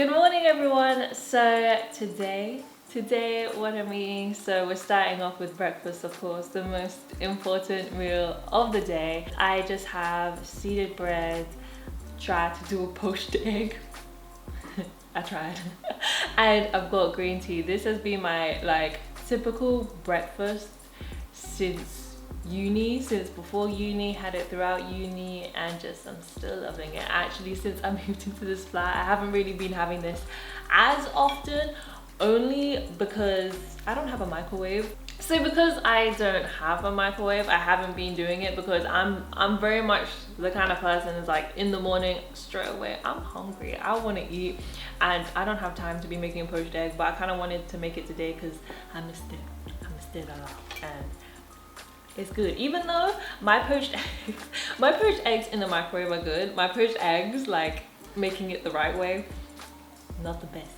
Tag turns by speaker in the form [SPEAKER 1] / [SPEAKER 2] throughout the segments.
[SPEAKER 1] Good morning, everyone. So today what I'm eating, so we're starting off with breakfast, of course, the most important meal of the day. I just have seeded bread, tried to do a poached egg. I tried. And I've got green tea. This has been my typical breakfast since uni, since before uni, had it throughout uni, and I'm still loving it. Actually, since I moved into this flat, I haven't really been having this as often, only because I don't have a microwave. So because I don't have a microwave, I haven't been doing it because I'm very much the kind of person who's like, in the morning straight away I'm hungry, I want to eat, and I don't have time to be making a poached egg. But I kind of wanted to make it today because I missed it a lot, and it's good. Even though my poached eggs in the microwave are good, my poached eggs, like making it the right way, not the best.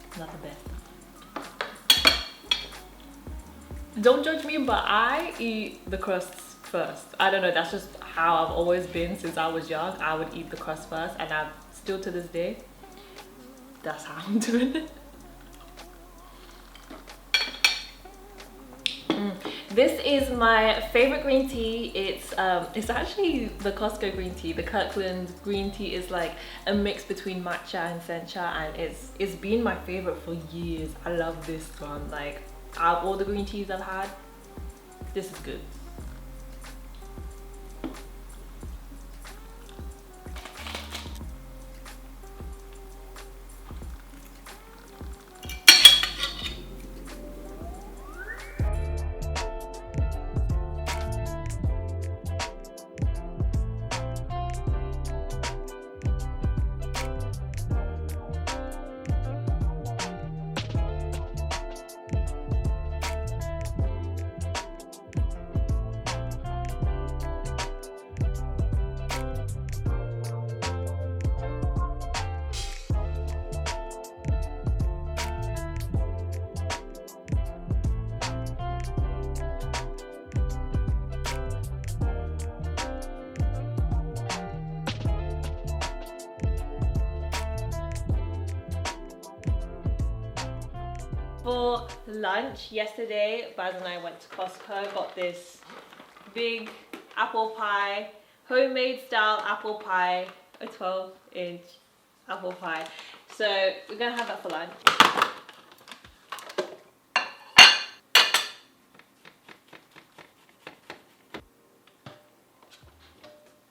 [SPEAKER 1] Don't judge me, but I eat the crusts first. I don't know, that's just how I've always been since I was young. I would eat the crust first, and I'm still to this day, that's how I'm doing it. This is my favorite green tea. It's actually the Costco green tea. The Kirkland green tea is like a mix between matcha and sencha, and it's been my favorite for years. I love this one. Like, out of all the green teas I've had, this is good. For lunch yesterday, Baz and I went to Costco, got this big apple pie, homemade style apple pie, a 12-inch apple pie. So we're gonna have that for lunch.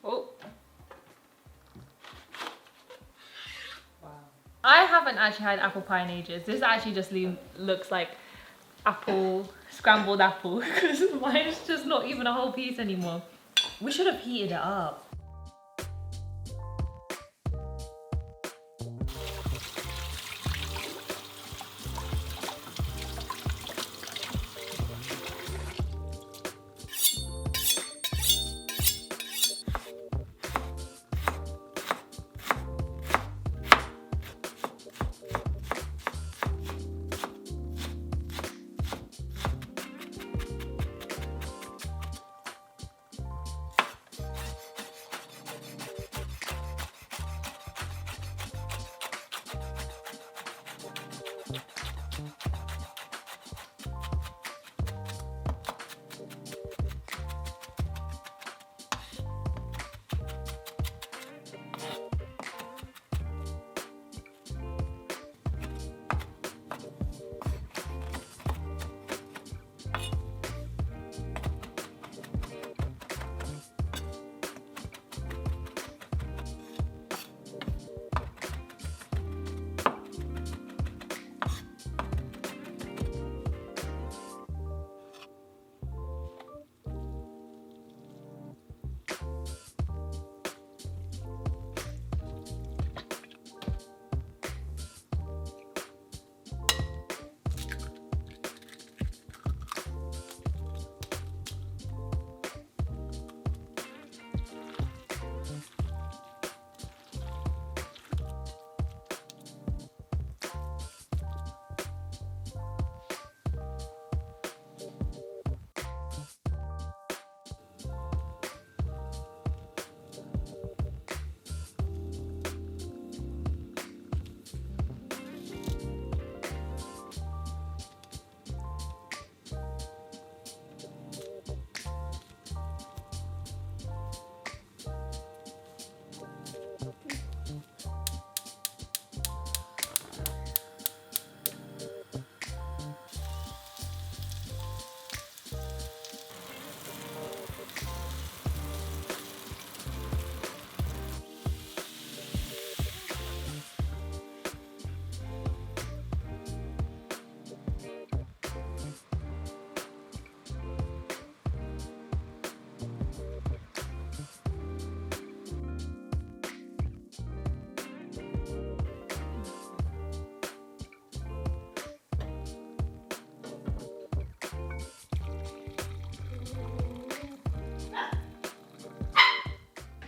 [SPEAKER 1] Oh. I haven't actually had apple pie in ages. This actually just looks like scrambled apple, because mine's just not even a whole piece anymore. We should have heated it up.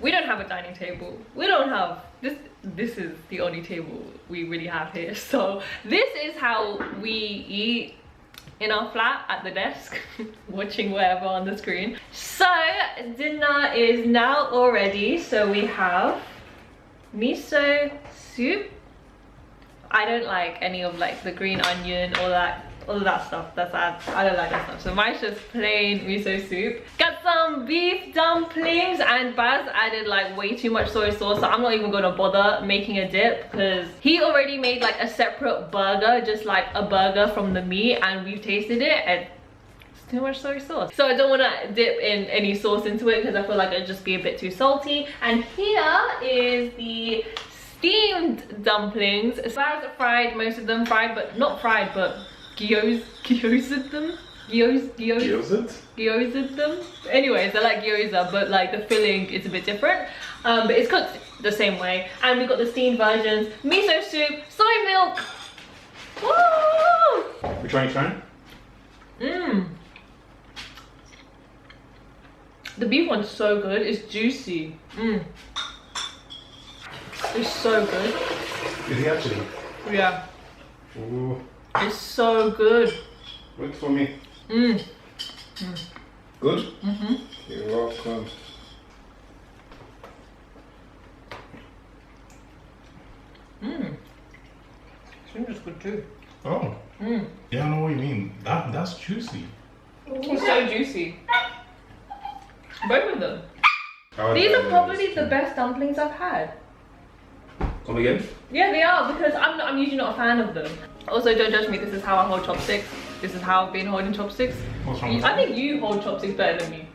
[SPEAKER 1] We don't have a dining table. We don't have this. This is the only table we really have here. So this is how we eat in our flat at the desk, watching whatever on the screen. So dinner is now all ready. So we have miso soup. I don't like any of like the green onion, all of that stuff. I don't like that stuff. So mine's just plain miso soup. Got some beef dumplings, and Baz added like way too much soy sauce, so I'm not even gonna bother making a dip because he already made like a separate burger, just like a burger from the meat, and we've tasted it and it's too much soy sauce. So I don't want to dip in any sauce into it because I feel like it'd just be a bit too salty. And here is the steamed dumplings. Baz fried most of them, not fried, but gyoza'd them. Gyoza'd them. Anyways, I like gyoza, but like the filling is a bit different. But it's cooked the same way. And we got the steamed versions: miso soup, soy milk. Woo!
[SPEAKER 2] Which one are you trying?
[SPEAKER 1] The beef one's so good. It's juicy. It's so good.
[SPEAKER 2] Is he actually?
[SPEAKER 1] Yeah.
[SPEAKER 2] Ooh.
[SPEAKER 1] It's so good.
[SPEAKER 2] Wait for me. Good? You're welcome.
[SPEAKER 1] It's good too.
[SPEAKER 2] Oh. Yeah, I know what you mean. That's juicy.
[SPEAKER 1] It's so juicy. Both of them.
[SPEAKER 2] These
[SPEAKER 1] are probably the best dumplings I've had.
[SPEAKER 2] Come again?
[SPEAKER 1] Yeah, they are, because I'm usually not a fan of them. Also, don't judge me, this is how I hold chopsticks. This is how I've been holding chopsticks.
[SPEAKER 2] What's wrong with
[SPEAKER 1] I think you hold chopsticks better than me.